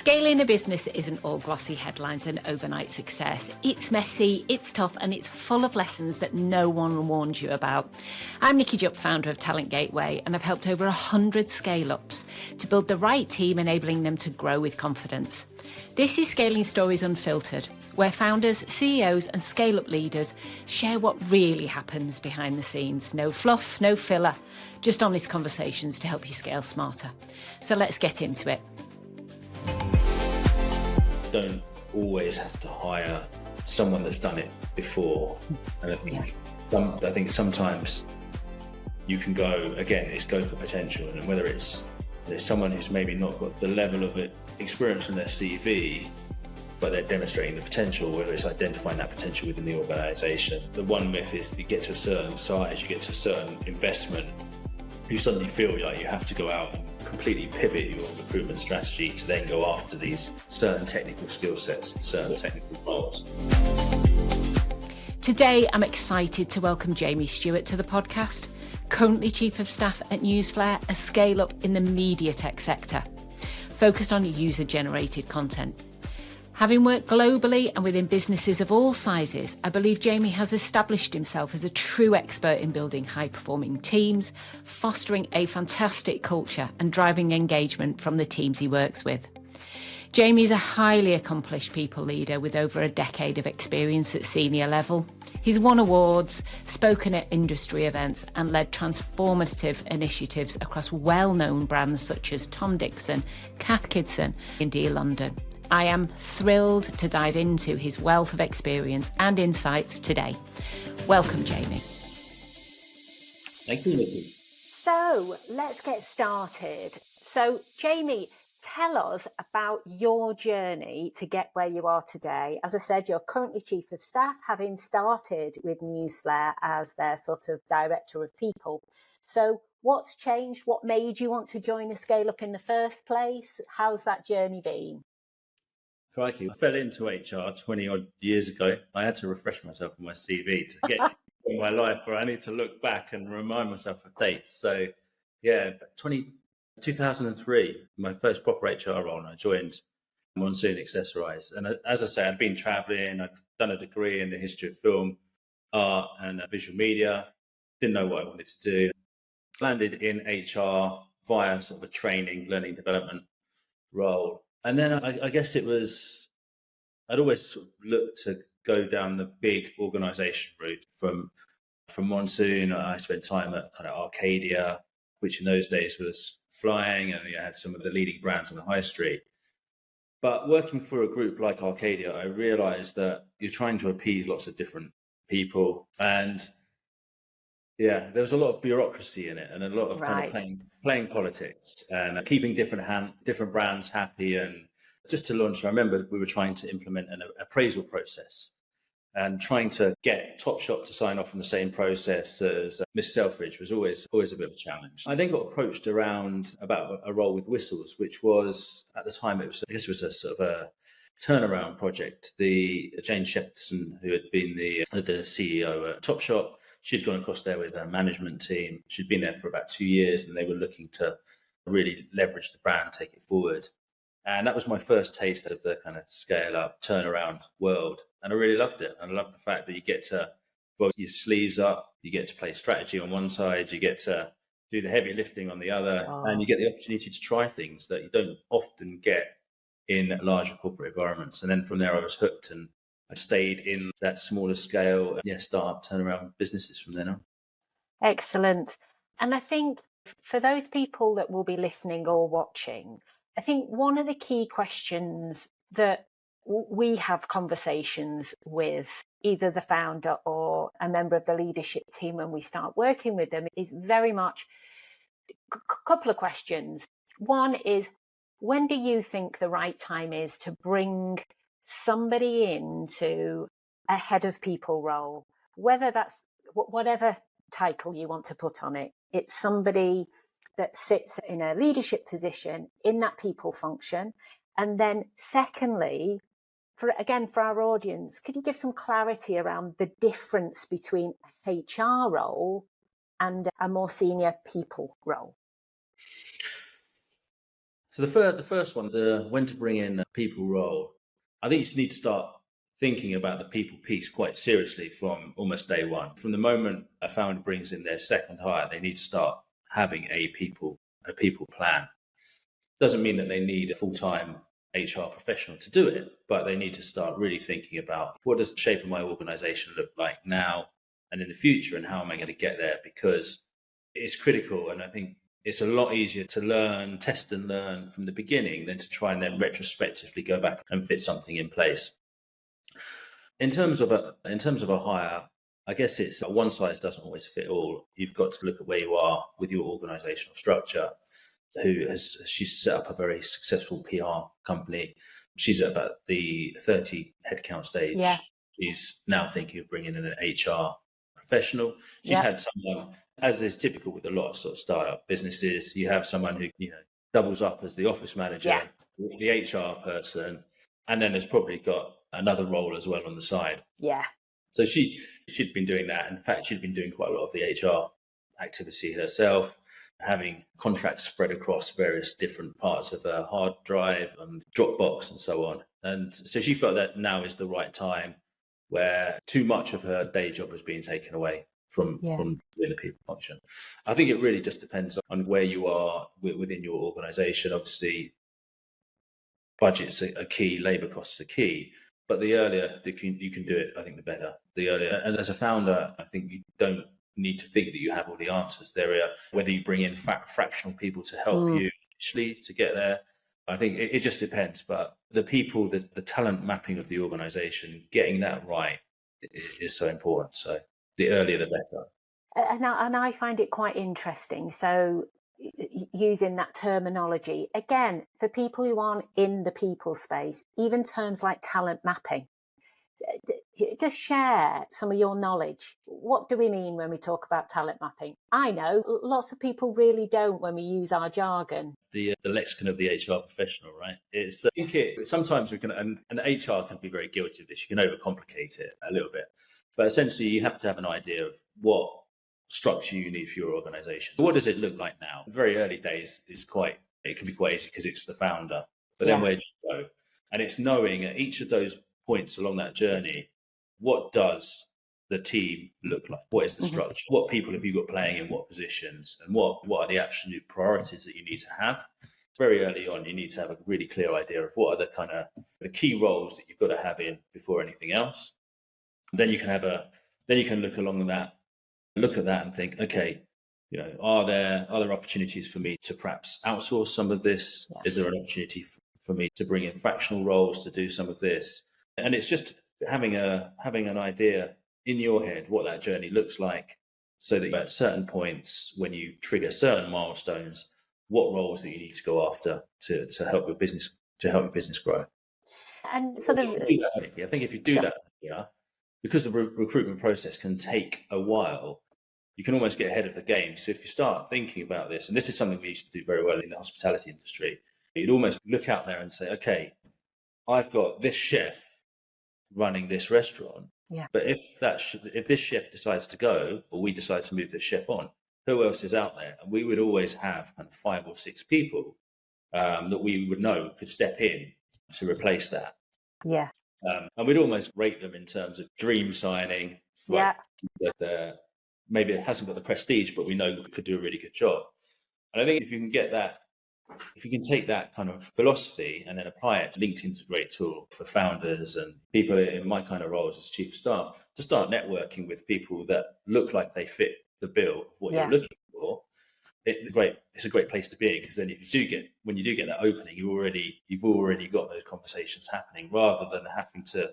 Scaling a business isn't all glossy headlines and overnight success. It's messy, it's tough, and it's full of lessons that no one warned you about. I'm Nikki Jupp, founder of Talent Gateway, and I've helped over 100 scale-ups to build the right team, enabling them to grow with confidence. This is Scaling Stories Unfiltered, where founders, CEOs, and scale-up leaders share what really happens behind the scenes. No fluff, no filler, just honest conversations to help you scale smarter. So let's get into it. Don't always have to hire someone that's done it before. And I think sometimes you can go, again, it's go for potential. And whether it's there's someone who's maybe not got the level of experience in their CV, but they're demonstrating the potential, whether it's identifying that potential within the organisation. The one myth is you get to a certain size, you get to a certain investment, you suddenly feel like you have to go out and completely pivot your recruitment strategy to then go after these certain technical skill sets and certain technical roles. Today, I'm excited to welcome Jaimie Stewart to the podcast, currently Chief of Staff at Newsflare, a scale-up in the media tech sector, focused on user-generated content. Having worked globally and within businesses of all sizes, I believe Jaimie has established himself as a true expert in building high-performing teams, fostering a fantastic culture and driving engagement from the teams he works with. Jaimie is a highly accomplished people leader with over a decade of experience at senior level. He's won awards, spoken at industry events, and led transformative initiatives across well-known brands such as Tom Dixon, Kath Kidston, and Dear London. I am thrilled to dive into his wealth of experience and insights today. Welcome, Jaimie. Thank you, Nikki. So let's get started. So, Jaimie, tell us about your journey to get where you are today. As I said, you're currently Chief of Staff, having started with Newsflare as their sort of Director of People. So what's changed? What made you want to join a scale-up in the first place? How's that journey been? Crikey, I fell into HR 20 odd years ago. I had to refresh myself on my CV to get to my life where I need to look back and remind myself of dates. So yeah, 2003, my first proper HR role, and I joined Monsoon Accessorize. And as I say, I'd been traveling, I'd done a degree in the history of film, art and visual media, didn't know what I wanted to do. Landed in HR via sort of a training, learning development role. And then I guess it was, I'd always sort of looked to go down the big organisation route. From Monsoon, I spent time at kind of Arcadia, which in those days was flying, and had some of the leading brands on the high street. But working for a group like Arcadia, I realised that you're trying to appease lots of different people, and yeah, there was a lot of bureaucracy in it, and a lot of kind of playing politics and keeping different brands happy. And just to launch, I remember we were trying to implement an appraisal process and trying to get Topshop to sign off on the same process as Miss Selfridge was always a bit of a challenge. I then got approached around about a role with Whistles, which was, at the time, it was a sort of a turnaround project. The Jane Shepton, who had been the CEO at Topshop, she'd gone across there with her management team. She'd been there for about 2 years, and they were looking to really leverage the brand, take it forward. And that was my first taste of the kind of scale up, turnaround world. And I really loved it. And I loved the fact that you get to roll your sleeves up, you get to play strategy on one side, you get to do the heavy lifting on the other, and you get the opportunity to try things that you don't often get in larger corporate environments. And then from there I was hooked, and I stayed in that smaller scale, startup turnaround businesses from then on. Excellent. And I think for those people that will be listening or watching, I think one of the key questions that we have conversations with either the founder or a member of the leadership team when we start working with them is very much a couple of questions. One is, when do you think the right time is to bring somebody into a head of people role, whether that's whatever title you want to put on it? It's somebody that sits in a leadership position in that people function. And then secondly, for our audience, could you give some clarity around the difference between a HR role and a more senior people role? So the first one, the when to bring in a people role, I think you need to start thinking about the people piece quite seriously from almost day one. From the moment a founder brings in their second hire, they need to start having a people plan. Doesn't mean that they need a full-time HR professional to do it, but they need to start really thinking about what does the shape of my organization look like now and in the future, and how am I going to get there? Because it's critical. And I think it's a lot easier to learn, test and learn from the beginning than to try and then retrospectively go back and fit something in place. In terms of a hire, I guess it's one size doesn't always fit all. You've got to look at where you are with your organizational structure. She's set up a very successful PR company. She's at about the 30 headcount stage. Yeah. She's now thinking of bringing in an HR professional. She's had someone, as is typical with a lot of sort of startup businesses, you have someone who doubles up as the office manager, the HR person, and then has probably got another role as well on the side. Yeah. So she'd been doing that. In fact, she'd been doing quite a lot of the HR activity herself, having contracts spread across various different parts of her hard drive and Dropbox and so on. And so she felt that now is the right time where too much of her day job was being taken away from doing the people function. I think it really just depends on where you are within your organization. Obviously, budgets are key, labor costs are key, but the earlier you can do it, I think the better. The earlier, and as a founder, I think you don't need to think that you have all the answers. There are, whether you bring in fractional people to help you initially to get there, I think it just depends. But the people, the talent mapping of the organization, getting that right is so important. So the earlier the better. And I find it quite interesting. So using that terminology, again, for people who aren't in the people space, even terms like talent mapping, just share some of your knowledge. What do we mean when we talk about talent mapping? I know lots of people really don't when we use our jargon. The lexicon of the HR professional, right? It's sometimes we can, and HR can be very guilty of this. You can overcomplicate it a little bit, but essentially you have to have an idea of what structure you need for your organization. What does it look like now? Very early days it can be quite easy because it's the founder, but then where do you go? And it's knowing at each of those points along that journey, what does the team look like? What is the structure? What people have you got playing in what positions? And what are the absolute priorities that you need to have? Very early on, you need to have a really clear idea of what are the key roles that you've got to have in before anything else. Then you can look at that and think, okay, are there opportunities for me to perhaps outsource some of this? Yeah. Is there an opportunity for me to bring in fractional roles to do some of this? And it's just having an idea in your head what that journey looks like, so that at certain points, when you trigger certain milestones, what roles that you need to go after to help your business grow. And sort of, I think if you do that, because the recruitment process can take a while, you can almost get ahead of the game. So if you start thinking about this, and this is something we used to do very well in the hospitality industry, you'd almost look out there and say, okay, I've got this chef running this restaurant. Yeah. But if this chef decides to go, or we decide to move this chef on, who else is out there? And we would always have kind of 5 or 6 people that we would know could step in to replace that. Yeah. And we'd almost rate them in terms of dream signing. That maybe it hasn't got the prestige, but we know could do a really good job. And I think if you can take that kind of philosophy and then apply it, LinkedIn's a great tool for founders and people in my kind of roles as chief of staff to start networking with people that look like they fit the bill of what you're looking for. It's a great place to be, because then when you do get that opening, you've already got those conversations happening, rather than having to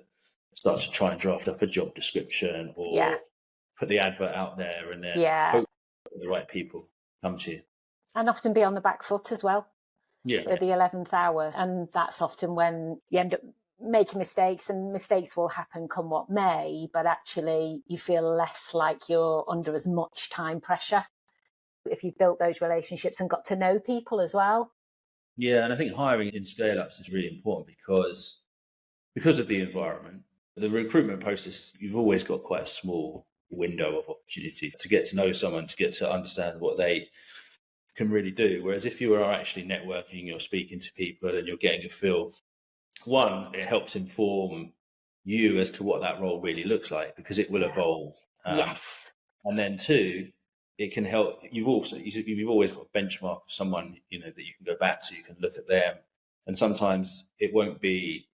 start to try and draft up a job description or put the advert out there and then hope the right people come to you. And often be on the back foot as well. Yeah. At the 11th hour. And that's often when you end up making mistakes, and mistakes will happen come what may, but actually you feel less like you're under as much time pressure if you've built those relationships and got to know people as well. Yeah, and I think hiring in scale-ups is really important because of the environment. The recruitment process, you've always got quite a small window of opportunity to get to know someone, to get to understand what they can really do. Whereas if you are actually networking, you're speaking to people and you're getting a feel, one, it helps inform you as to what that role really looks like, because it will evolve. Yes. And then two, it can help. You've always got a benchmark of someone, you know, that you can go back to. You can look at them, and sometimes you won't be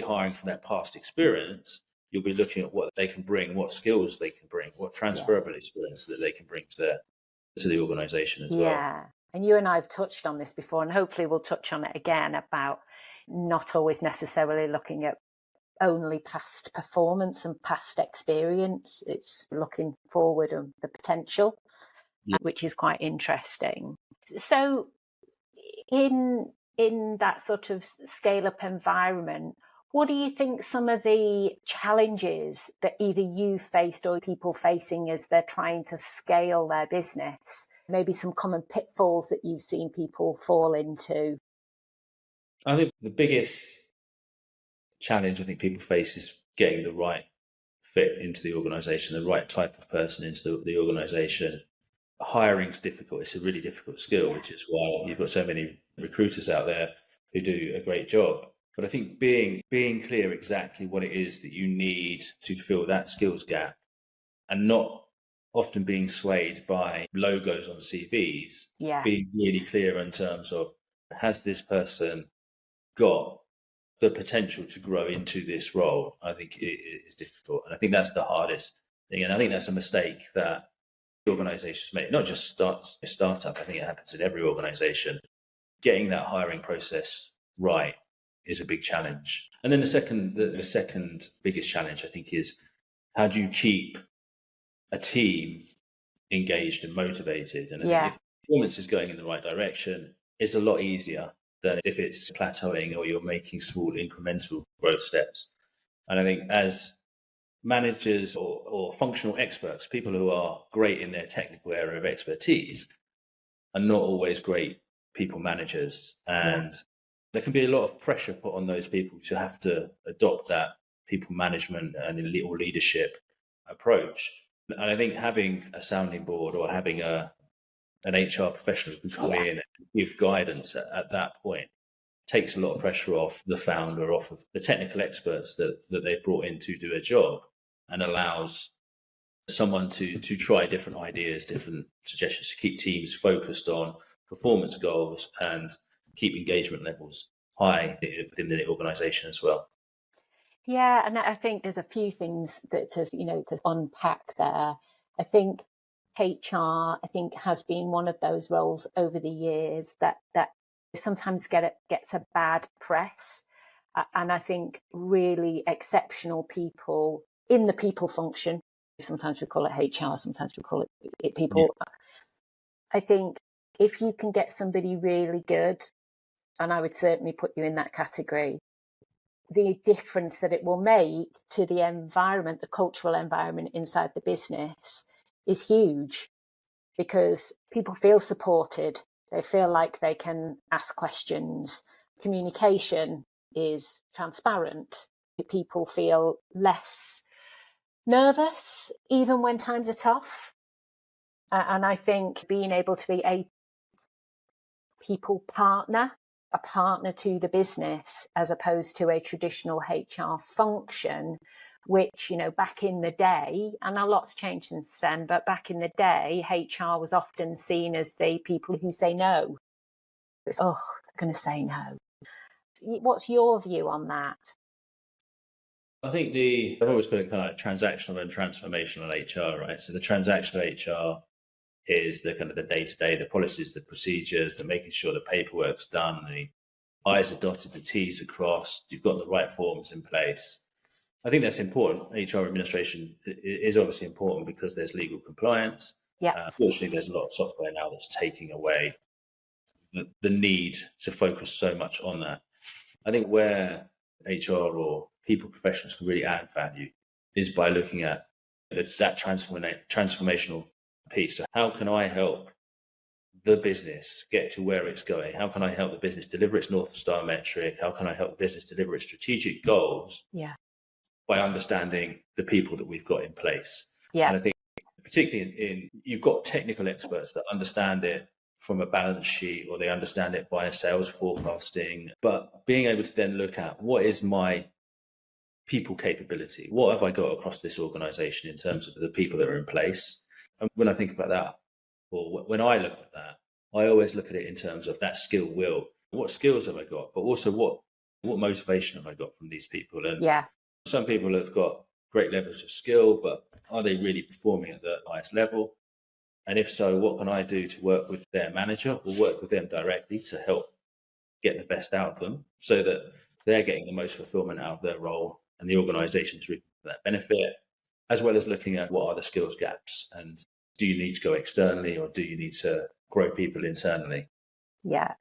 hiring from their past experience. You'll be looking at what they can bring, what skills they can bring, what transferable experience that they can bring to the organisation as well. Yeah. And you and I have touched on this before, and hopefully we'll touch on it again, about not always necessarily looking at only past performance and past experience. It's looking forward and the potential, which is quite interesting. So in that sort of scale-up environment, what do you think some of the challenges that either you've faced or people facing as they're trying to scale their business? Maybe some common pitfalls that you've seen people fall into? I think the biggest challenge I think people face is getting the right fit into the organisation, the right type of person into the organisation. Hiring's difficult. It's a really difficult skill, which is why you've got so many recruiters out there who do a great job. But I think being clear exactly what it is that you need to fill that skills gap, and not often being swayed by logos on CVs, being really clear in terms of, has this person got the potential to grow into this role? I think it is difficult. And I think that's the hardest thing. And I think that's a mistake that organizations make, not just startup. I think it happens in every organization. Getting that hiring process right is a big challenge. And then the second biggest challenge, I think, is how do you keep a team engaged and motivated? And I think if performance is going in the right direction, it's a lot easier than if it's plateauing or you're making small incremental growth steps. And I think as managers or functional experts, people who are great in their technical area of expertise, are not always great people managers. And there can be a lot of pressure put on those people to have to adopt that people management and leadership approach. And I think having a sounding board or having an HR professional who can come in and give guidance at that point takes a lot of pressure off the founder, off of the technical experts that they've brought in to do a job, and allows someone to try different ideas, different suggestions, to keep teams focused on performance goals and keep engagement levels high within the organisation as well. Yeah, and I think there's a few things that to unpack there. I think HR, has been one of those roles over the years that sometimes gets a bad press. And I think really exceptional people in the people function, sometimes we call it HR, sometimes we call it people. Yeah. I think if you can get somebody really good, and I would certainly put you in that category, the difference that it will make to the environment, the cultural environment inside the business, is huge, because people feel supported. They feel like they can ask questions. Communication is transparent. People feel less nervous, even when times are tough. And I think being able to be a people partner, a partner to the business, as opposed to a traditional HR function, which, back in the day, and a lot's changed since then, but back in the day, HR was often seen as the people who say no. It's, they're going to say no. What's your view on that? I think I've always put it kind of like transactional and transformational HR, right? So the transactional HR is the kind of the day-to-day, the policies, the procedures, the making sure the paperwork's done, the I's are dotted, the T's are crossed, you've got the right forms in place. I think that's important. HR administration is obviously important because there's legal compliance. Yeah. Unfortunately, there's a lot of software now that's taking away the need to focus so much on that. I think where HR or people professionals can really add value is by looking at that transformational piece. So how can I help the business get to where it's going? How can I help the business deliver its North Star metric? How can I help the business deliver its strategic goals? Yeah. By understanding the people that we've got in place. Yeah. And I think particularly you've got technical experts that understand it from a balance sheet, or they understand it by a sales forecasting. But being able to then look at, what is my people capability? What have I got across this organization in terms of the people that are in place? And when I think about that, or when I look at that, I always look at it in terms of that skill will. What skills have I got? But also what motivation have I got from these people? And some people have got great levels of skill, but are they really performing at the highest level? And if so, what can I do to work with their manager or work with them directly to help get the best out of them, so that they're getting the most fulfillment out of their role and the organization's reaping that benefit, as well as looking at what are the skills gaps, and do you need to go externally or do you need to grow people internally? Yeah.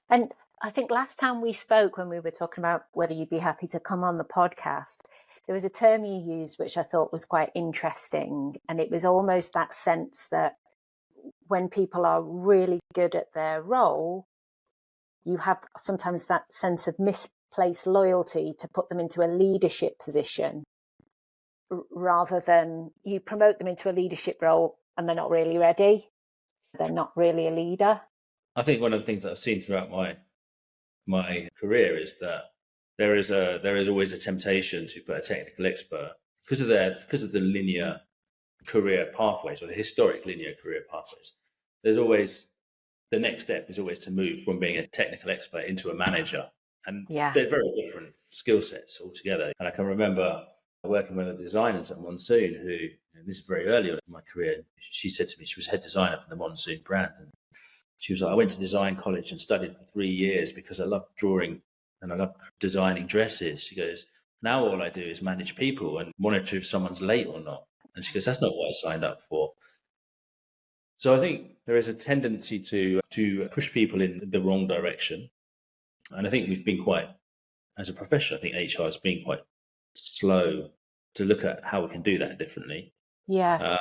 And I think last time we spoke, when we were talking about whether you'd be happy to come on the podcast, there was a term you used which I thought was quite interesting. And it was almost that sense that when people are really good at their role, you have sometimes that sense of misplaced loyalty to put them into a leadership position, rather than you promote them into a leadership role and they're not really ready. They're not really a leader. I think one of the things that I've seen throughout my career is that there is always a temptation to put a technical expert, because of the linear career pathways, or the historic linear career pathways. There's always, the next step is always to move from being a technical expert into a manager, and they're very different skill sets altogether. And I can remember working with the designers at Monsoon, who, and this is very early on in my career, she said to me, she was head designer for the Monsoon brand, and she was like, I went to design college and studied for 3 years because I love drawing and I love designing dresses. She goes, now all I do is manage people and monitor if someone's late or not. And she goes, that's not what I signed up for. So I think there is a tendency to push people in the wrong direction. And I think we've been quite, as a profession, I think HR has been quite slow to look at how we can do that differently. Yeah.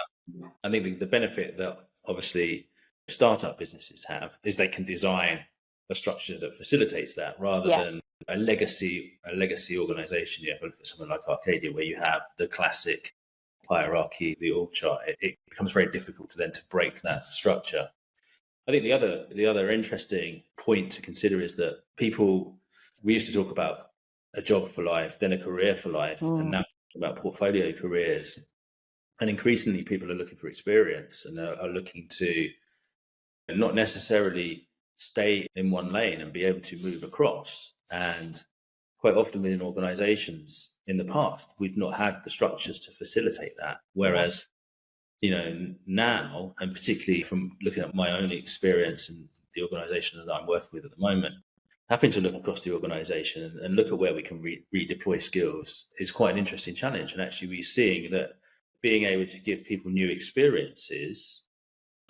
I think the benefit that obviously startup businesses have is they can design a structure that facilitates that, rather than a legacy organization. You have a look at something like Arcadia, where you have the classic hierarchy, the org chart. It becomes very difficult to break that structure. I think the other interesting point to consider is that we used to talk about a job for life, then a career for life, and now about portfolio careers. And increasingly people are looking for experience and are looking to not necessarily stay in one lane and be able to move across. And quite often within organizations in the past, we've not had the structures to facilitate that. Whereas, now, and particularly from looking at my own experience and the organization that I'm working with at the moment, having to look across the organization and look at where we can redeploy skills is quite an interesting challenge. And actually we're seeing that being able to give people new experiences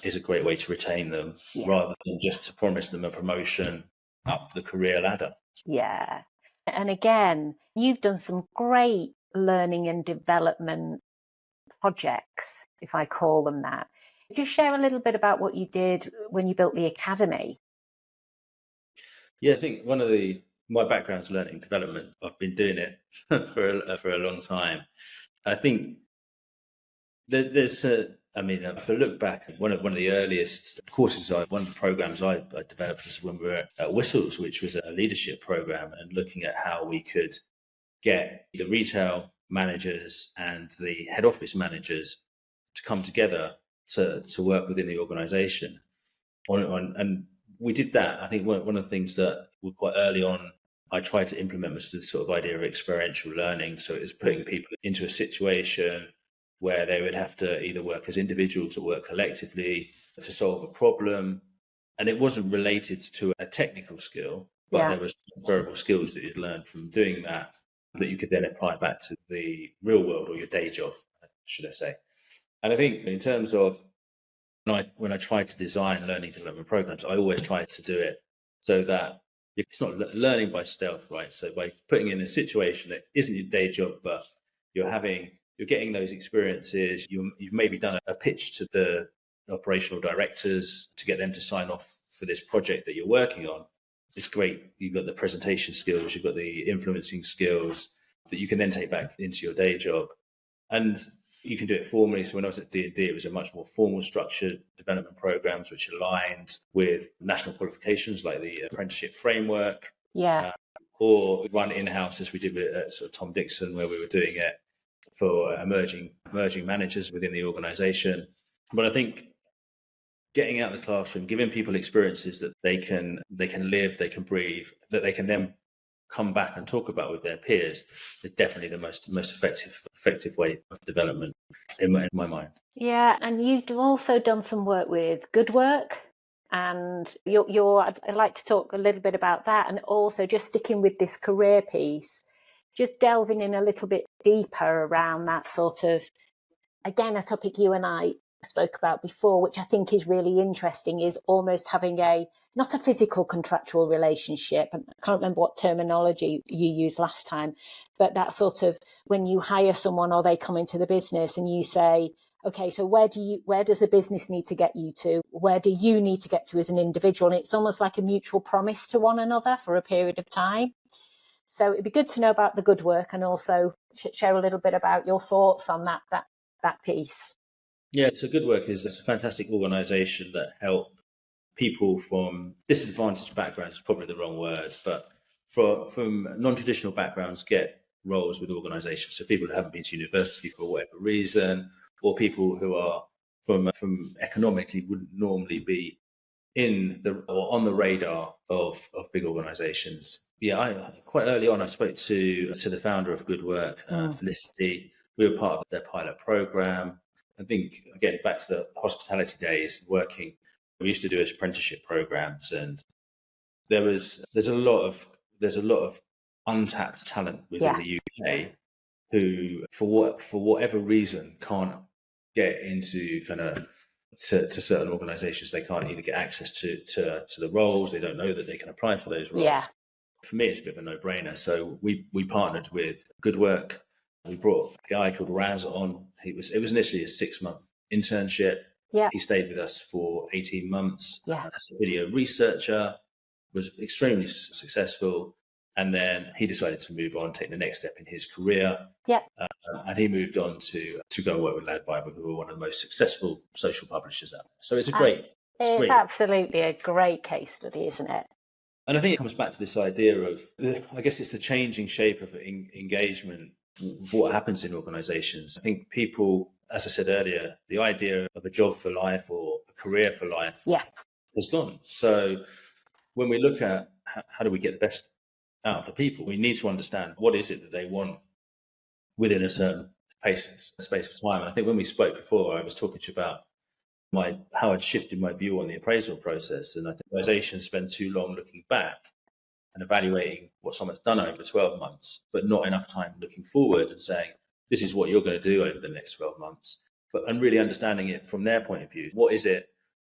is a great way to retain them, rather than just to promise them a promotion up the career ladder. Yeah. And again, you've done some great learning and development projects, if I call them that. Just share a little bit about what you did when you built the academy. Yeah, I think my background's learning and development. I've been doing it for a long time. I think there's if I look back, one of the earliest courses, one of the programs I developed was when we were at Whistles, which was a leadership program, and looking at how we could get the retail managers and the head office managers to come together to work within the organization. And we did that. I think one of the things that were quite early on, I tried to implement was the sort of idea of experiential learning. So it was putting people into a situation where they would have to either work as individuals or work collectively to solve a problem. And it wasn't related to a technical skill, but there was transferable skills that you'd learned from doing that you could then apply back to the real world, or your day job, should I say. And I think in terms of when I try to design learning development programs, I always try to do it so that it's not learning by stealth, right? So by putting in a situation that isn't your day job, but you're getting those experiences. You've maybe done a pitch to the operational directors to get them to sign off for this project that you're working on. It's great. You've got the presentation skills, you've got the influencing skills that you can then take back into your day job. And You can do it formally. So when I was at D&D, it was a much more formal structured development programs, which aligned with national qualifications like the apprenticeship framework. Yeah. Or one in-house, as we did with sort of Tom Dixon, where we were doing it for emerging managers within the organisation. But I think getting out of the classroom, giving people experiences that they can live, they can breathe, that they can then come back and talk about with their peers is definitely the most effective way of development in my mind. Yeah, and you've also done some work with Good Work, and I'd like to talk a little bit about that, and also just sticking with this career piece, just delving in a little bit deeper around that sort of, again, a topic you and I spoke about before, which I think is really interesting, is almost having not a physical contractual relationship. I can't remember what terminology you used last time, but that sort of when you hire someone or they come into the business and you say, okay, so where does the business need to get you to? Where do you need to get to as an individual? And it's almost like a mutual promise to one another for a period of time. So it'd be good to know about the Good Work and also share a little bit about your thoughts on that piece. Yeah, so Good Work is a fantastic organisation that help people from disadvantaged backgrounds, is probably the wrong word, but from non-traditional backgrounds get roles with organisations. So people who haven't been to university for whatever reason, or people who are from economically wouldn't normally be on the radar of big organisations. Yeah, I quite early on I spoke to the founder of Good Work, Felicity. We were part of their pilot programme. I think, again, back to the hospitality days, working, we used to do apprenticeship programs, and there's a lot of untapped talent within the UK who, for whatever reason, can't get into to certain organisations. They can't either get access to the roles. They don't know that they can apply for those roles. Yeah. For me, it's a bit of a no-brainer. So we partnered with Good Work. We brought a guy called Raz on. It was initially a 6-month internship. Yeah. He stayed with us for 18 months as a video researcher, was extremely successful. And then he decided to move on, take the next step in his career. Yeah. And he moved on to go and work with LadBible, who are one of the most successful social publishers out there. So it's It's absolutely a great case study, isn't it? And I think it comes back to this idea of, I guess it's the changing shape of engagement, what happens in organisations. I think people, as I said earlier, the idea of a job for life or a career for life has gone. So when we look at how do we get the best out of the people, we need to understand what is it that they want within a certain space of time. And I think when we spoke before, I was talking to you about how I'd shifted my view on the appraisal process. And I think organisations spend too long looking back and evaluating what someone's done over 12 months, but not enough time looking forward and saying, this is what you're going to do over the next 12 months. And really understanding it from their point of view. What is it?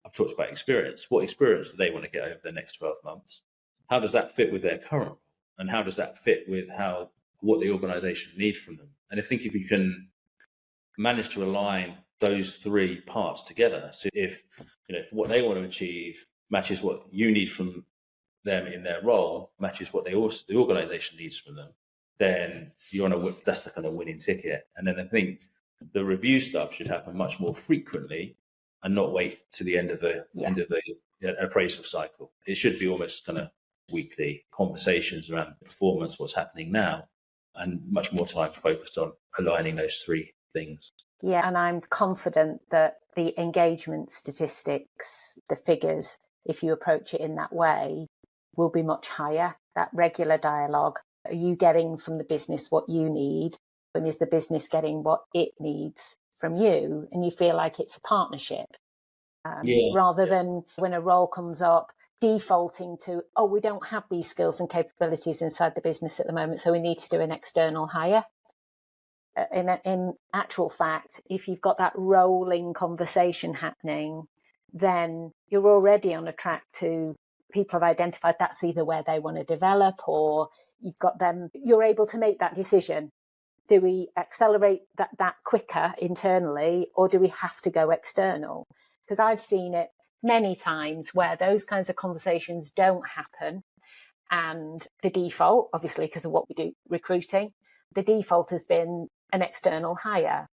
I've talked about experience. What experience do they want to get over the next 12 months? How does that fit with their current role? And how does that fit with what the organisation needs from them? And I think if you can manage to align those three parts together, so if what they want to achieve matches what you need from them in their role, matches what the organisation needs from them, then that's the kind of winning ticket. And then I think the review stuff should happen much more frequently and not wait to the end of the appraisal cycle. It should be almost kind of weekly conversations around performance, what's happening now, and much more time focused on aligning those three things. Yeah, and I'm confident that the engagement statistics, the figures, if you approach it in that way, will be much higher. That regular dialogue, are you getting from the business what you need? And is the business getting what it needs from you? And you feel like it's a partnership rather than when a role comes up, defaulting to, we don't have these skills and capabilities inside the business at the moment, so we need to do an external hire. In actual fact, if you've got that rolling conversation happening, then you're already on a track to people have identified that's either where they want to develop, or you're able to make that decision. Do we accelerate that quicker internally, or do we have to go external? Because I've seen it many times where those kinds of conversations don't happen. And the default, obviously, because of what we do recruiting, the default has been an external hire.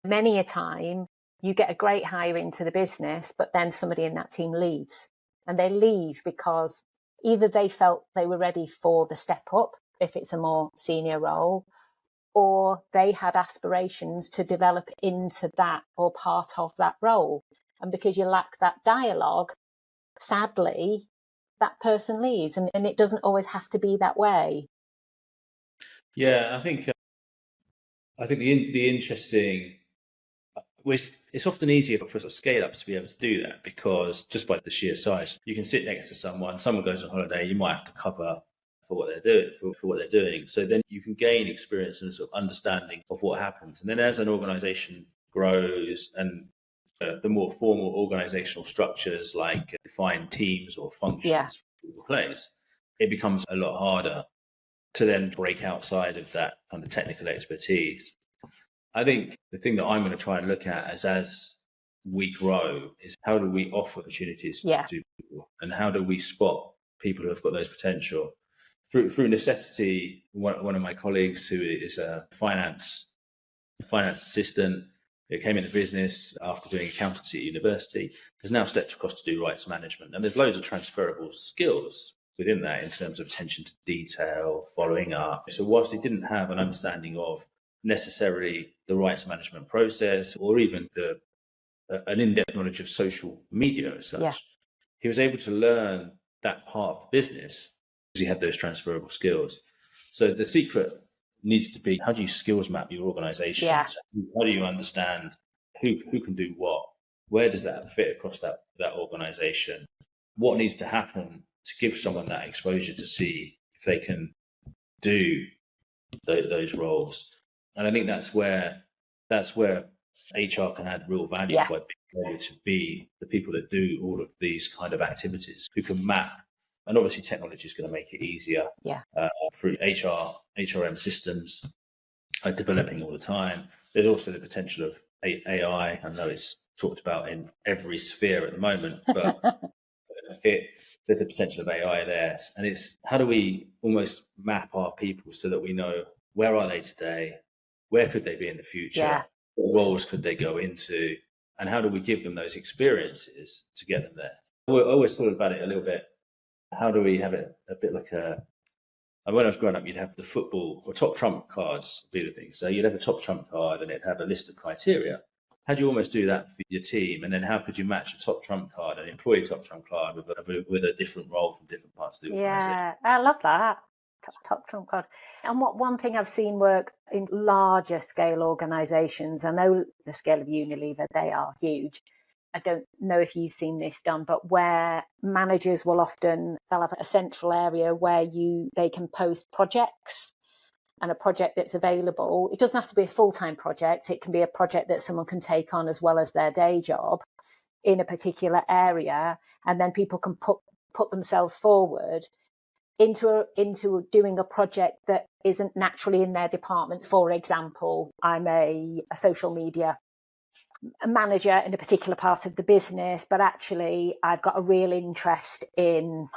Many a time you get a great hire into the business, but then somebody in that team leaves. And they leave because either they felt they were ready for the step up, if it's a more senior role, or they had aspirations to develop into that or part of that role. And because you lack that dialogue, sadly, that person leaves. And it doesn't always have to be that way. Yeah, I think the interesting, it's often easier for scale ups to be able to do that, because just by the sheer size, you can sit next to someone goes on holiday, you might have to cover for what they're doing. So then you can gain experience and sort of understanding of what happens. And then as an organization grows and the more formal organizational structures like defined teams or functions in place, it becomes a lot harder to then break outside of that kind of technical expertise. I think the thing that I'm going to try and look at as we grow is how do we offer opportunities to people, and how do we spot people who have got those potential through necessity. One of my colleagues, who is a finance assistant, who came into business after doing accountancy at university, has now stepped across to do rights management, and there's loads of transferable skills within that in terms of attention to detail, following up. So whilst he didn't have an understanding of necessarily the rights management process or even an in-depth knowledge of social media as such, he was able to learn that part of the business because he had those transferable skills. So the secret needs to be, how do you skills map your organization? How do you understand who can do what? Where does that fit across that organization? What needs to happen to give someone that exposure to see if they can do those roles? And I think that's where HR can add real value by being able to be the people that do all of these kind of activities, who can map. And obviously technology is going to make it easier through HRM systems are developing all the time. There's also the potential of AI. I know it's talked about in every sphere at the moment, but there's a potential of AI there. And it's how do we almost map our people so that we know where are they today, where could they be in the future, what roles could they go into, and how do we give them those experiences to get them there? I always thought about it a little bit. How do we have it a bit like when I was growing up, you'd have the football or top trump cards be the thing. So you'd have a top trump card and it'd have a list of criteria. How do you almost do that for your team? And then how could you match a top trump card, an employee top trump card with a different role from different parts of the organization? Yeah, I love that. Top trump card. And one thing I've seen work in larger scale organizations, I know the scale of Unilever, they are huge. I don't know if you've seen this done, but where managers they'll have a central area where they can post projects, and a project that's available. It doesn't have to be a full-time project. It can be a project that someone can take on as well as their day job in a particular area. And then people can put themselves forward into doing a project that isn't naturally in their department. For example, I'm a social media manager in a particular part of the business, but actually I've got a real interest in,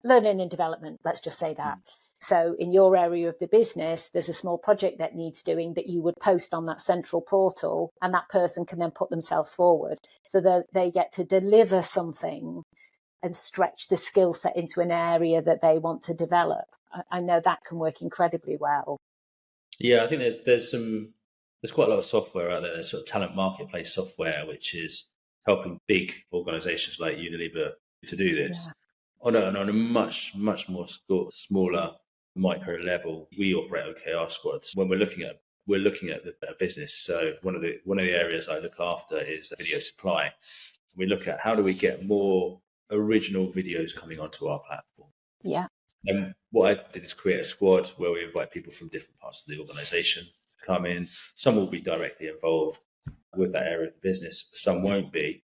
learning and development. Let's just say that. So in your area of the business, there's a small project that needs doing that you would post on that central portal, and that person can then put themselves forward so that they get to deliver something and stretch the skill set into an area that they want to develop. I know that can work incredibly well. Yeah, I think that there's quite a lot of software out there. There's sort of talent marketplace software, which is helping big organizations like Unilever to do this. On a much more smaller micro level. We operate OKR squads when we're looking at the business. So one of the areas I look after is video supply. We look at how do we get more original videos coming onto our platform. Yeah. And what I did is create a squad where we invite people from different parts of the organization to come in. Some will be directly involved with that area of the business. Some won't be.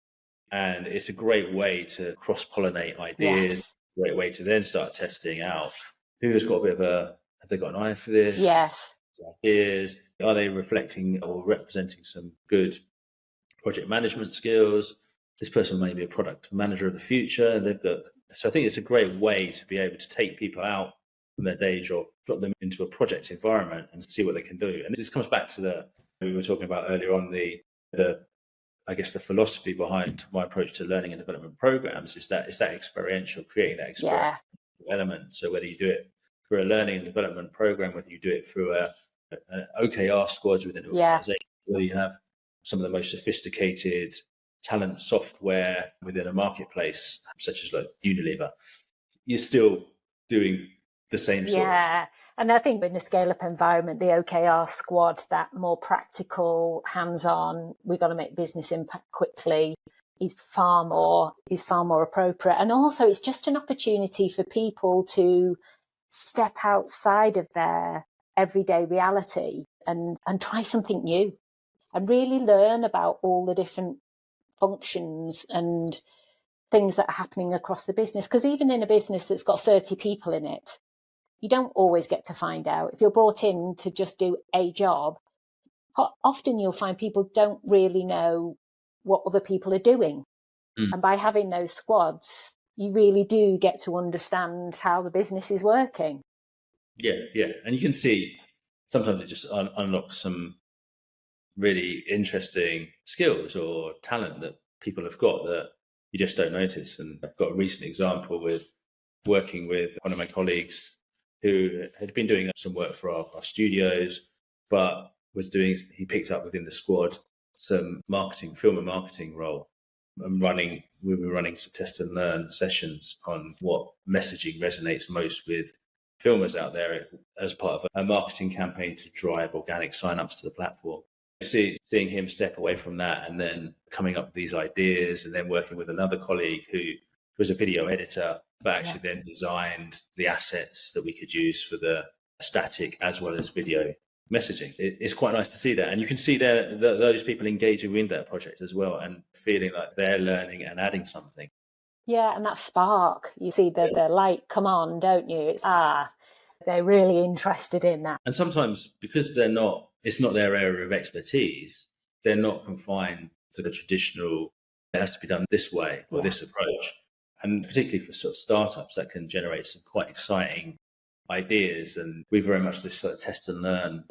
And it's a great way to cross-pollinate ideas, great way to then start testing out who has got a bit of have they got an eye for this? Yes. Ideas, are they reflecting or representing some good project management skills? This person may be a product manager of the future. So I think it's a great way to be able to take people out from their day job, drop them into a project environment and see what they can do. And this comes back to We were talking about earlier on the I guess the philosophy behind my approach to learning and development programs is that it's that experiential, creating that experiential element. So whether you do it through a learning and development program, whether you do it through an OKR squads within an organization, whether you have some of the most sophisticated talent software within a marketplace, such as like Unilever, you're still doing the same sort of. And I think in the scale-up environment, the OKR squad, that more practical, hands-on, we've got to make business impact quickly, is far more appropriate. And also, it's just an opportunity for people to step outside of their everyday reality and try something new and really learn about all the different functions and things that are happening across the business. Because even in a business that's got 30 people in it, you don't always get to find out. If you're brought in to just do a job, often you'll find people don't really know what other people are doing. And by having those squads, you really do get to understand how the business is working. Yeah. And you can see sometimes it just unlocks some really interesting skills or talent that people have got that you just don't notice. And I've got a recent example with working with one of my colleagues who had been doing some work for our studios, but he picked up within the squad some film and marketing role. We were running some test and learn sessions on what messaging resonates most with filmers out there as part of a marketing campaign to drive organic signups to the platform. Seeing him step away from that and then coming up with these ideas and then working with another colleague who was a video editor, but actually then designed the assets that we could use for the static as well as video messaging. It's quite nice to see that. And you can see those people engaging with that project as well and feeling like they're learning and adding something. Yeah, and that spark, you see the light come on, don't you? They're really interested in that. And sometimes because it's not their area of expertise, they're not confined to the traditional, it has to be done this way or this approach. And particularly for sort of startups, that can generate some quite exciting ideas. And we very much this sort of test and learn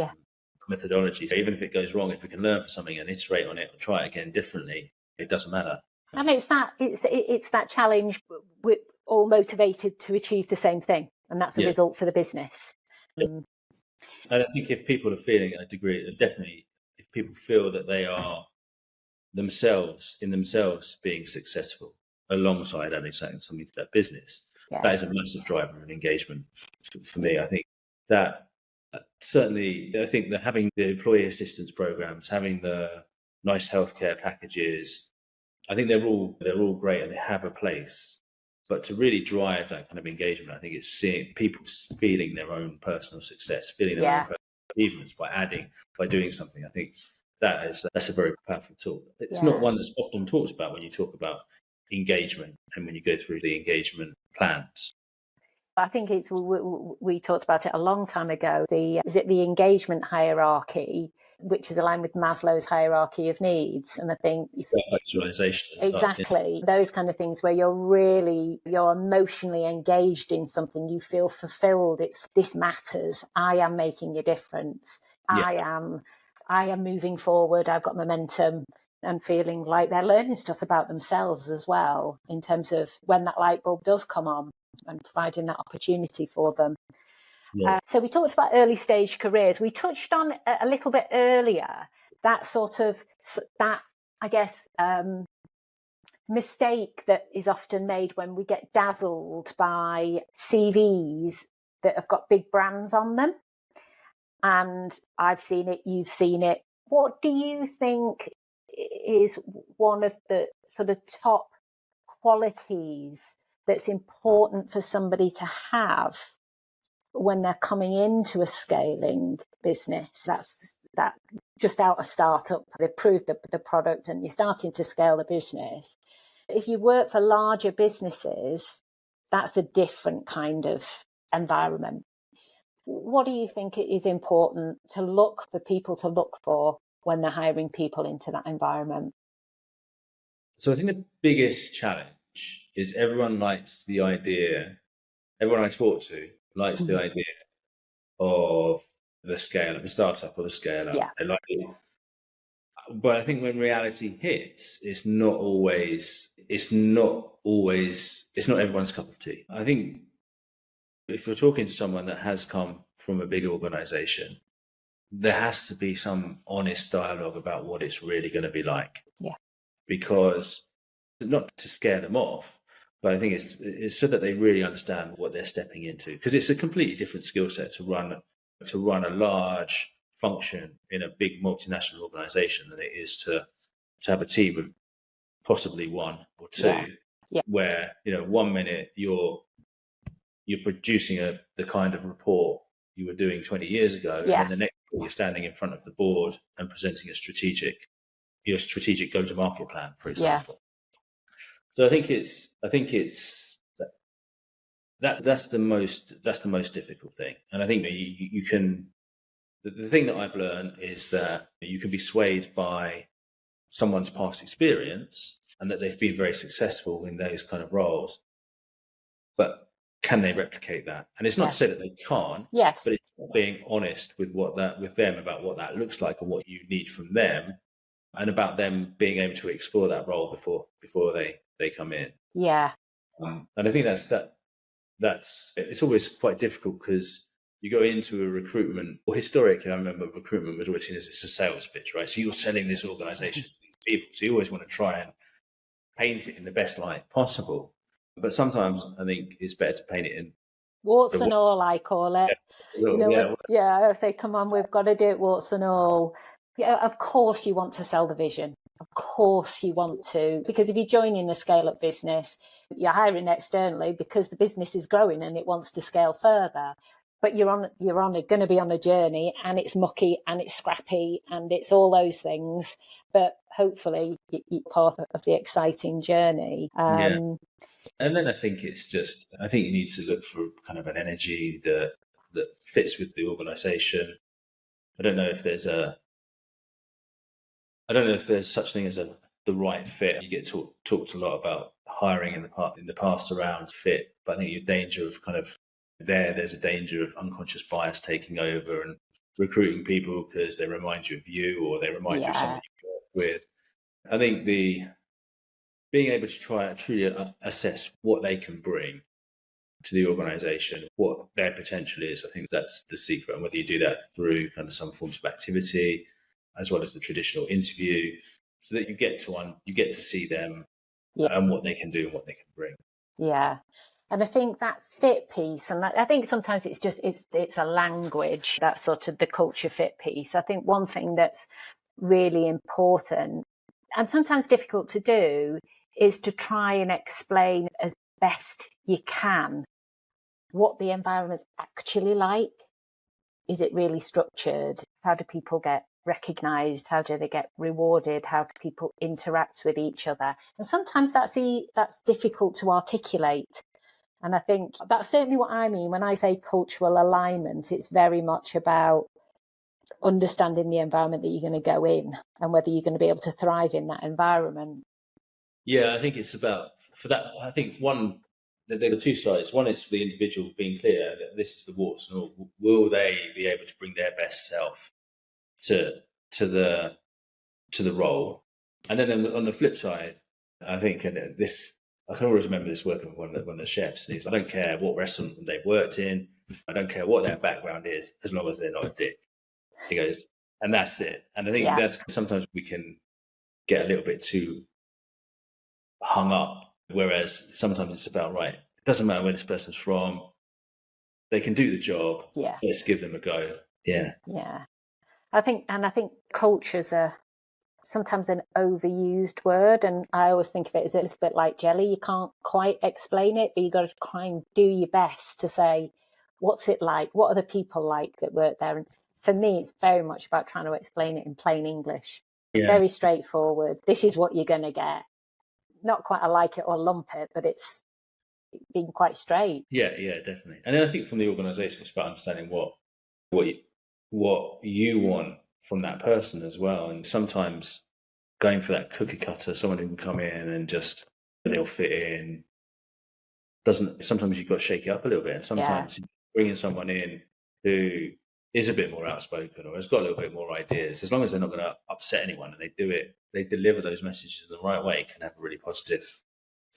methodology. So even if it goes wrong, if we can learn from something and iterate on it or try it again differently, it doesn't matter. And it's that challenge. We're all motivated to achieve the same thing, and that's a result for the business. And I think if people are feeling a degree, definitely, if people feel that they are themselves being successful alongside adding something to that business, that is a massive driver of engagement for me. I think that certainly, I think that having the employee assistance programs, having the nice healthcare packages, I think they're all great and they have a place. But to really drive that kind of engagement, I think it's seeing people feeling their own personal success, feeling their own personal achievements by doing something. I think that's a very powerful tool. It's not one that's often talked about when you talk about engagement and when you go through the engagement plans. I think we talked about it a long time ago. The engagement hierarchy, which is aligned with Maslow's hierarchy of needs, and I think actualization exactly those kind of things where you're emotionally engaged in something, you feel fulfilled. This matters. I am making a difference. I am moving forward. I've got momentum. And feeling like they're learning stuff about themselves as well, in terms of when that light bulb does come on and providing that opportunity for them. Yeah. So we talked about early stage careers. We touched on a little bit earlier that mistake that is often made when we get dazzled by CVs that have got big brands on them. And I've seen it, you've seen it. What do you think is one of the sort of top qualities that's important for somebody to have when they're coming into a scaling business? That just out a startup, they've proved the product and you're starting to scale the business. If you work for larger businesses, that's a different kind of environment. What do you think is important for people to look for when they're hiring people into that environment? So I think the biggest challenge is everyone I talk to likes the idea of the scale of a startup or the scale up. Yeah. They like it. But I think when reality hits, it's not everyone's cup of tea. I think if you're talking to someone that has come from a big organization, there has to be some honest dialogue about what it's really going to be like. Yeah. Because not to scare them off, but I think it's so that they really understand what they're stepping into. Because it's a completely different skill set to run a large function in a big multinational organization than it is to have a team of possibly one or two, where 1 minute you're producing the kind of report you were doing 20 years ago, and then the next you're standing in front of the board and presenting your strategic go-to-market plan, for example. So I think that's the most difficult thing, and I think that you can. The thing that I've learned is that you can be swayed by someone's past experience and that they've been very successful in those kind of roles, but can they replicate that? And it's not to say that they can't, but it's being honest with them about what that looks like and what you need from them, and about them being able to explore that role before they come in. Yeah. And I think that's it's always quite difficult because you go into a recruitment, or historically, I remember recruitment was always seen as it's a sales pitch, right? So you're selling this organization to these people. So you always want to try and paint it in the best light possible. But sometimes I think it's better to paint it in warts and all, I call it. I say, come on, we've got to do it warts and all. Yeah, of course you want to sell the vision. Of course you want to, because if you're joining a scale-up business, you're hiring externally because the business is growing and it wants to scale further. But you're going to be on a journey, and it's mucky and it's scrappy and it's all those things. But hopefully you're part of the exciting journey. And then I think you need to look for kind of an energy that fits with the organisation. I don't know if there's such thing as the right fit. You get talked a lot about hiring in the past around fit, but I think your danger of kind of there's a danger of unconscious bias taking over and recruiting people because they remind you of you, or they remind you of someone you work with. I think being able to try and truly assess what they can bring to the organisation, what their potential is, I think that's the secret. And whether you do that through kind of some forms of activity, as well as the traditional interview, so that you get to see them and what they can do and what they can bring. Yeah. And I think that fit piece, and I think sometimes it's a language, that sort of the culture fit piece. I think one thing that's really important and sometimes difficult to do is to try and explain as best you can what the environment's actually like. Is it really structured? How do people get recognised? How do they get rewarded? How do people interact with each other? And sometimes that's difficult to articulate. And I think that's certainly what I mean when I say cultural alignment. It's very much about understanding the environment that you're going to go in and whether you're going to be able to thrive in that environment. Yeah, I think it's about, for that, I think there are two sides. One is for the individual being clear that this is the warts and all. Will they be able to bring their best self to the role? And then on the flip side, I think, and this, I can always remember this working with one of the chefs. And he's like, I don't care what restaurant they've worked in. I don't care what their background is, as long as they're not a dick. He goes, and that's it. And I think that's sometimes we can get a little bit too hung up, whereas sometimes it's about, right, it doesn't matter where this person's from. They can do the job. Yeah. Let's give them a go. Yeah. Yeah. I think cultures are sometimes an overused word, and I always think of it as a little bit like jelly. You can't quite explain it, but you've got to try and do your best to say, what's it like? What are the people like that work there? And for me, it's very much about trying to explain it in plain English. Yeah. Very straightforward. This is what you're going to get. Not quite a like it or lump it, but it's being quite straight. Yeah, definitely. And then I think from the organisation, it's about understanding what you want from that person as well. And sometimes going for that cookie cutter, someone who can come in and just they'll fit in, sometimes you've got to shake it up a little bit. And sometimes bringing someone in who is a bit more outspoken or has got a little bit more ideas, as long as they're not going to upset anyone and they deliver those messages in the right way, it can have a really positive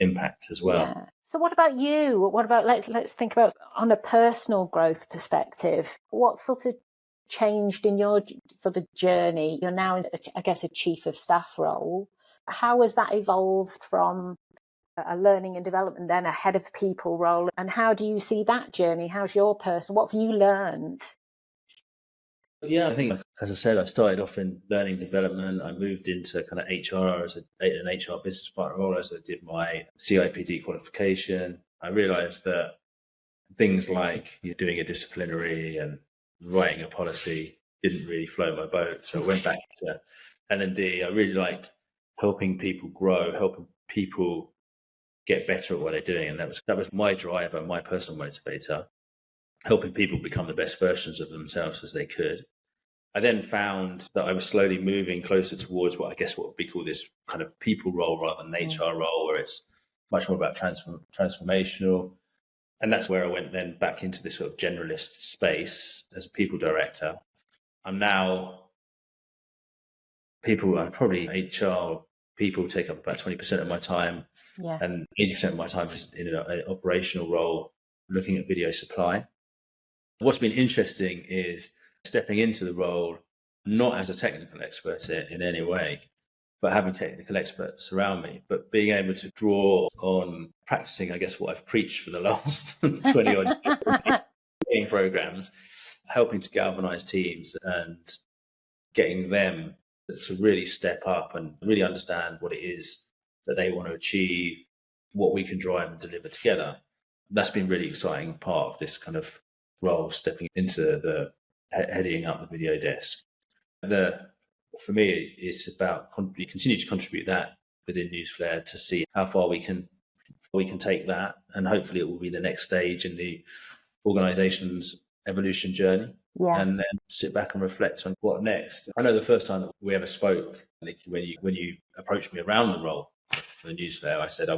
impact as well. Yeah. So what about you? What about, let's think about on a personal growth perspective, what sort of changed in your sort of journey? You're now in, I guess, a chief of staff role. How has that evolved from a learning and development, then a head of people role? And how do you see that journey? How's your person? What have you learned? Yeah, I think, as I said, I started off in learning development. I moved into kind of HR as an HR business partner role as I did my CIPD qualification. I realized that things like you're doing a disciplinary and writing a policy didn't really float my boat. So I went back to L&D. I really liked helping people grow, helping people get better at what they're doing. And that was my driver, my personal motivator, helping people become the best versions of themselves as they could. I then found that I was slowly moving closer towards what would be called this kind of people role rather than HR role, where it's much more about transformational. And that's where I went then back into this sort of generalist space as a people director. I'm now probably HR people take up about 20% of my time. Yeah. And 80% of my time is in an operational role, looking at video supply. What's been interesting is stepping into the role, not as a technical expert in any way, but having technical experts around me, but being able to draw on practicing, I guess, what I've preached for the last 20 odd programs, helping to galvanize teams and getting them to really step up and really understand what it is that they want to achieve, what we can drive and deliver together. That's been really exciting part of this kind of role, stepping into the heading up the video desk. For me, it's about continue to contribute that within Newsflare to see how far we can take that, and hopefully it will be the next stage in the organization's evolution journey. Yeah. And then sit back and reflect on what next. I know the first time that we ever spoke, Nikki, when you approached me around the role for Newsflare, I said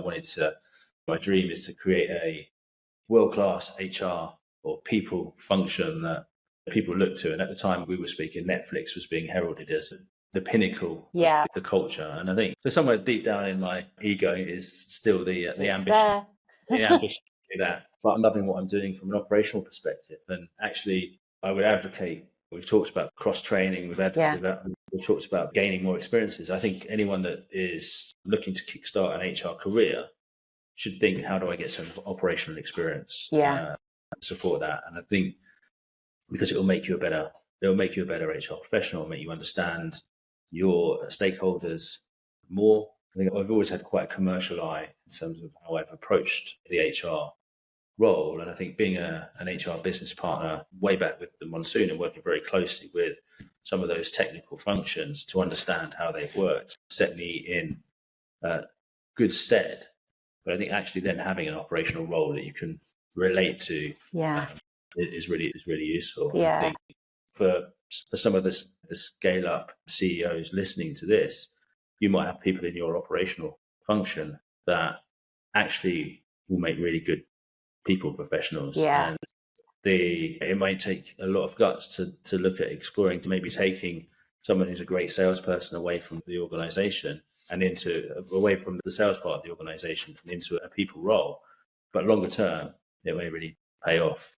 my dream is to create a world-class HR or people function that people look to. And at the time we were speaking, Netflix was being heralded as the pinnacle of the culture. And I think so somewhere deep down in my ego is still the ambition. The ambition to do that. But I'm loving what I'm doing from an operational perspective. And actually, I would advocate, we've talked about cross-training, we've talked about gaining more experiences. I think anyone that is looking to kickstart an HR career should think, how do I get some operational experience? Support that. And I think because it'll make you a better HR professional, make you understand your stakeholders more. I think I've always had quite a commercial eye in terms of how I've approached the HR role. And I think being an HR business partner way back with the Monsoon and working very closely with some of those technical functions to understand how they've worked set me in good stead. But I think actually then having an operational role that you can relate to is really useful. Yeah. I think for some of the scale up CEOs listening to this, you might have people in your operational function that actually will make really good people professionals. And it might take a lot of guts to look at exploring, to maybe taking someone who's a great salesperson away from the organization and away from the sales part of the organization and into a people role. But longer term, it may really pay off.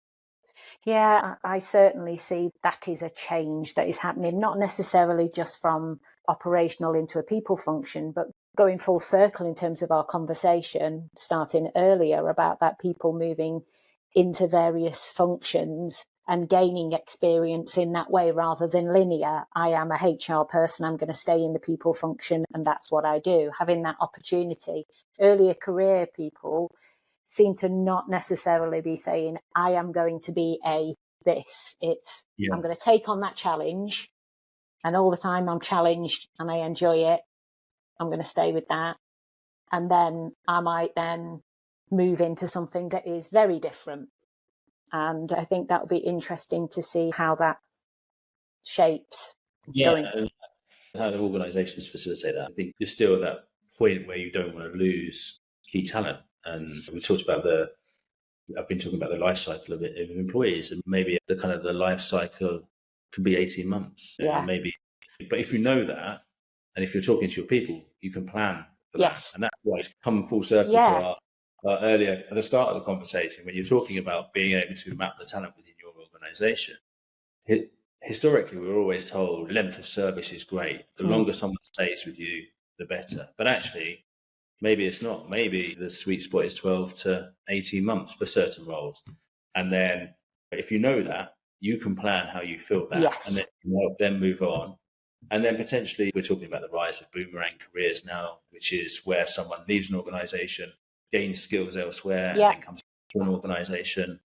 Yeah, I certainly see that is a change that is happening, not necessarily just from operational into a people function, but going full circle in terms of our conversation, starting earlier about that people moving into various functions and gaining experience in that way rather than linear. I am a HR person, I'm going to stay in the people function and that's what I do. Having that opportunity. Earlier career people seem to not necessarily be saying, I am going to be this. It's, I'm going to take on that challenge, and all the time I'm challenged and I enjoy it. I'm going to stay with that. And then I might then move into something that is very different. And I think that would be interesting to see how that shapes. And how the organisations facilitate that. I think you're still at that point where you don't want to lose key talent. And we talked about I've been talking about the life cycle of employees, and maybe the kind of the life cycle could be 18 months, maybe. But if you know that, and if you're talking to your people, you can plan for that. And that's why it's come full circle to our earlier, at the start of the conversation, when you're talking about being able to map the talent within your organization. Historically, we were always told length of service is great. The longer someone stays with you, the better. But actually, maybe it's not. Maybe the sweet spot is 12 to 18 months for certain roles. And then if you know that, you can plan how you fill that, and then you help them move on. And then potentially we're talking about the rise of boomerang careers now, which is where someone leaves an organization, gains skills elsewhere, and then comes to an organization.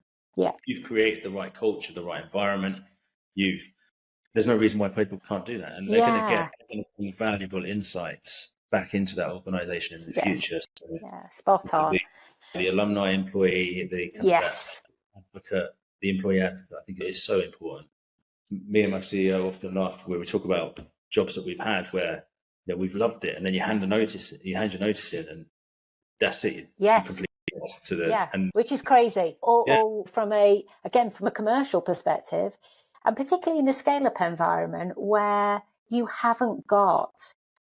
You've created the right culture, the right environment. There's no reason why people can't do that. And they're going to get valuable insights back into that organization in the future. So spot on. The alumni employee, the advocate, the employee advocate, I think it is so important. Me and my CEO often laugh where we talk about jobs that we've had where we've loved it, and then you hand your notice in, and that's it. Which is crazy. All from a commercial perspective, and particularly in a scale-up environment where you haven't got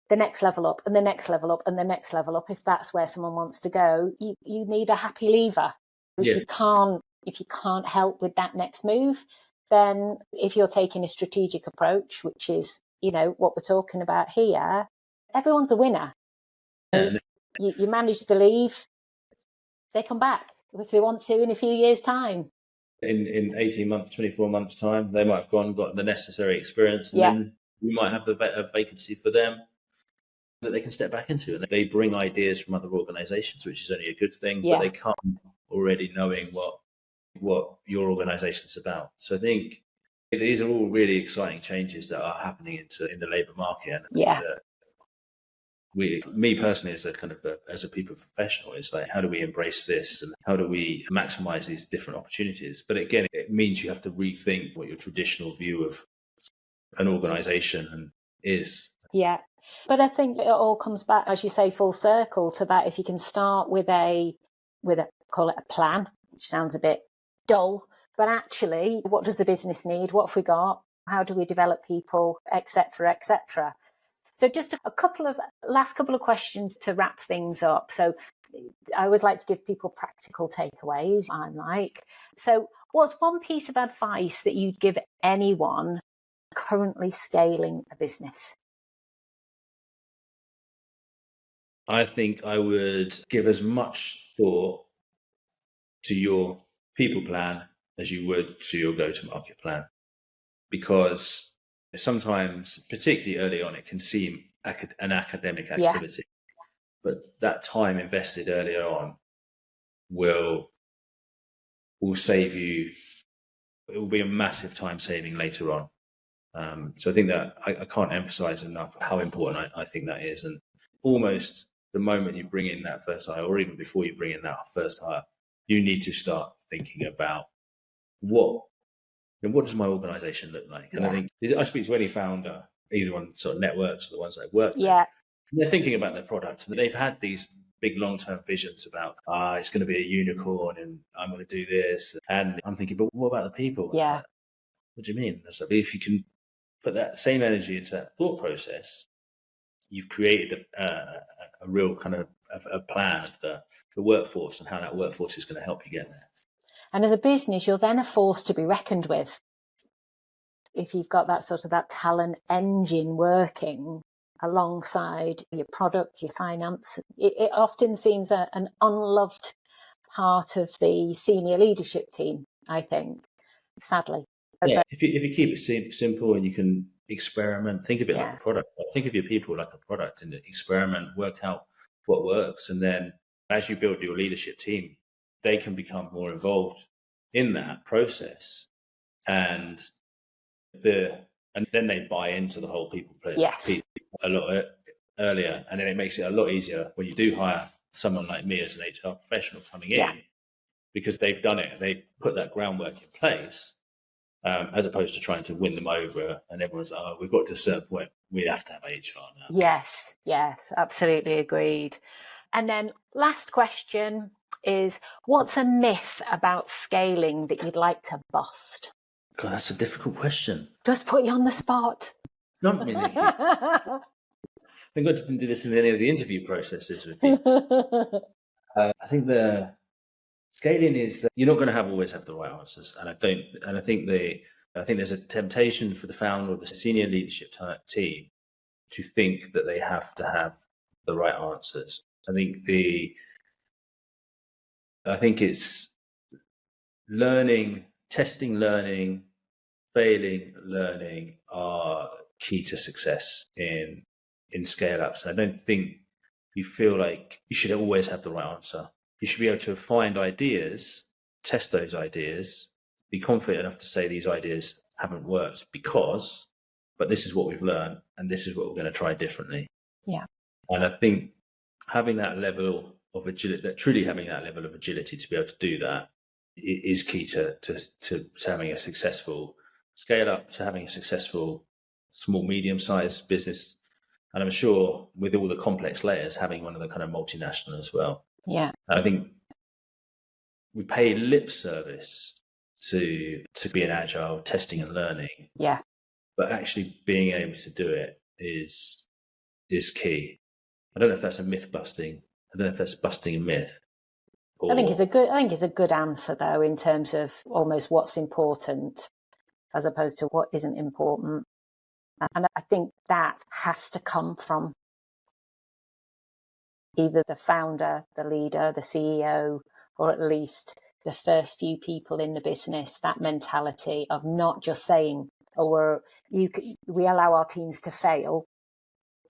the next level up and the next level up and the next level up. If that's where someone wants to go, you need a happy leaver. If you can't help with that next move, then if you're taking a strategic approach, which is, what we're talking about here, everyone's a winner. You manage the leave, they come back if they want to in a few years' time. In 18 months, 24 months' time, they might have got the necessary experience, and then you might have a vacancy for them that they can step back into. And they bring ideas from other organisations, which is only a good thing, but they come already knowing what your organisation's about. So I think these are all really exciting changes that are happening in the labour market. And me personally, as a people professional, it's like, how do we embrace this and how do we maximise these different opportunities? But again, it means you have to rethink what your traditional view of an organisation is. Yeah. But I think it all comes back, as you say, full circle to that. If you can start with a call it a plan, which sounds a bit dull, but actually, what does the business need? What have we got? How do we develop people, etc., etc. So just a last couple of questions to wrap things up. So I always like to give people practical takeaways. I'm like, so what's one piece of advice that you'd give anyone currently scaling a business? I think I would give as much thought to your people plan as you would to your go-to-market plan, because sometimes, particularly early on, it can seem an academic activity, but that time invested earlier on will save you. It will be a massive time saving later on. So I think that I can't emphasize enough how important I think that is. And almost the moment you bring in that first hire, or even before you bring in that first hire, you need to start thinking about what does my organization look like? And I think I speak to any founder, either on sort of networks or the ones I've worked with, and they're thinking about their product, and they've had these big long-term visions about, it's going to be a unicorn and I'm going to do this. And I'm thinking, but what about the people? What do you mean? So if you can put that same energy into that thought process, you've created a real kind of a plan of the workforce and how that workforce is going to help you get there. And as a business, you're then a force to be reckoned with. If you've got that talent engine working alongside your product, your finance, it often seems an unloved part of the senior leadership team, I think, sadly. Yeah, if you keep it simple and you can experiment, think of it like a product. Think of your people like a product and experiment, work out what works. And then as you build your leadership team, they can become more involved in that process. And then they buy into the whole people play a lot earlier. And then it makes it a lot easier when you do hire someone like me as an HR professional coming in, because they've done it. They put that groundwork in place. As opposed to trying to win them over, and everyone's like, we've got to a certain point, we have to have HR now. Yes, absolutely agreed. And then last question is, what's a myth about scaling that you'd like to bust? God, that's a difficult question. Just put you on the spot. Not really. Thank God you didn't do this in any of the interview processes with me. I think the scaling is you're not going to always have the right answers, and I think there's a temptation for the founder or the senior leadership team to think that they have to have the right answers. I think it's learning, testing, learning, failing, learning are key to success in scale ups. I don't think you feel like you should always have the right answer. You should be able to find ideas, test those ideas, be confident enough to say these ideas haven't worked but this is what we've learned and this is what we're going to try differently. Yeah. And I think having that level of agility, truly having that level of agility to be able to do that is key to having a successful scale up, to having a successful small, medium-sized business. And I'm sure with all the complex layers, having one of the kind of multinational as well. Yeah. I think we pay lip service to being agile, testing and learning. Yeah. But actually being able to do it is key. I don't know if that's a myth busting. I don't know if that's busting a myth. I think it's a good answer though, in terms of almost what's important as opposed to what isn't important. And I think that has to come from either the founder, the leader, the CEO, or at least the first few people in the business, that mentality of not just saying, we allow our teams to fail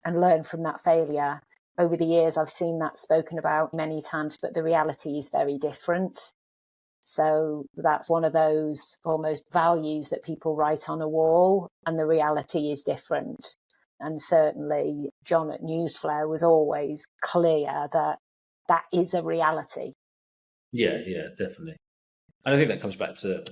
and learn from that failure. Over the years, I've seen that spoken about many times, but the reality is very different. So that's one of those almost values that people write on a wall, and the reality is different. And certainly John at Newsflare was always clear that that is a reality. Yeah, definitely. And I think that comes back to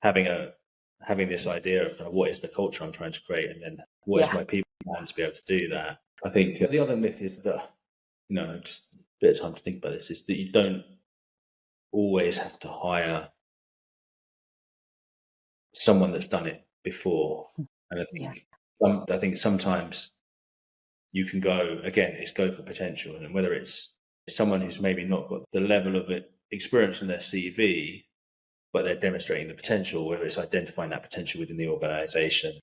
having this idea of kind of what is the culture I'm trying to create, and then what is my people plan to be able to do that. I think the other myth is that, just a bit of time to think about this, is that you don't always have to hire someone that's done it before. And I think sometimes you can go for potential, and whether it's someone who's maybe not got the level of experience in their CV, but they're demonstrating the potential, whether it's identifying that potential within the organization.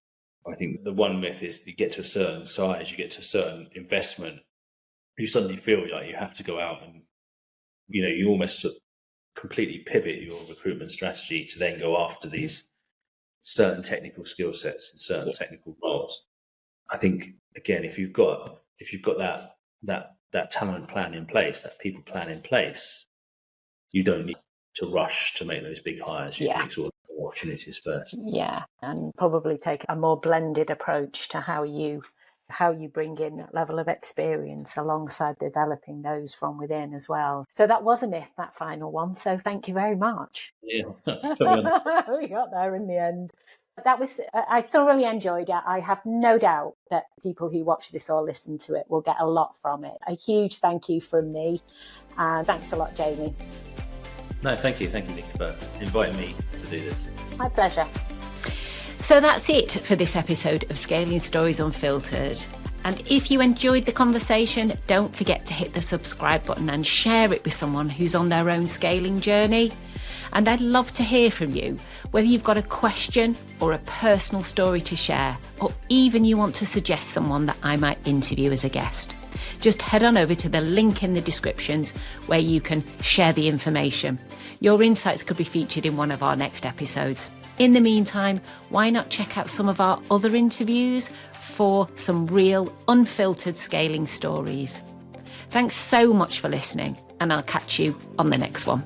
I think the one myth is you get to a certain size, you get to a certain investment, you suddenly feel like you have to go out and, you almost completely pivot your recruitment strategy to then go after these certain technical skill sets and certain technical roles. I think, again, if you've got that talent plan in place, that people plan in place, you don't need to rush to make those big hires. You can explore the opportunities first. Yeah, and probably take a more blended approach to how you bring in that level of experience alongside developing those from within as well. So that was a myth, that final one. So thank you very much. Yeah, we got there in the end. I thoroughly enjoyed it. I have no doubt that people who watch this or listen to it will get a lot from it. A huge thank you from me. And thanks a lot, Jaimie. No, thank you, Nick, for inviting me to do this. My pleasure. So that's it for this episode of Scaling Stories Unfiltered. And if you enjoyed the conversation, don't forget to hit the subscribe button and share it with someone who's on their own scaling journey. And I'd love to hear from you, whether you've got a question or a personal story to share, or even you want to suggest someone that I might interview as a guest. Just head on over to the link in the descriptions where you can share the information. Your insights could be featured in one of our next episodes. In the meantime, why not check out some of our other interviews for some real unfiltered scaling stories. Thanks so much for listening, and I'll catch you on the next one.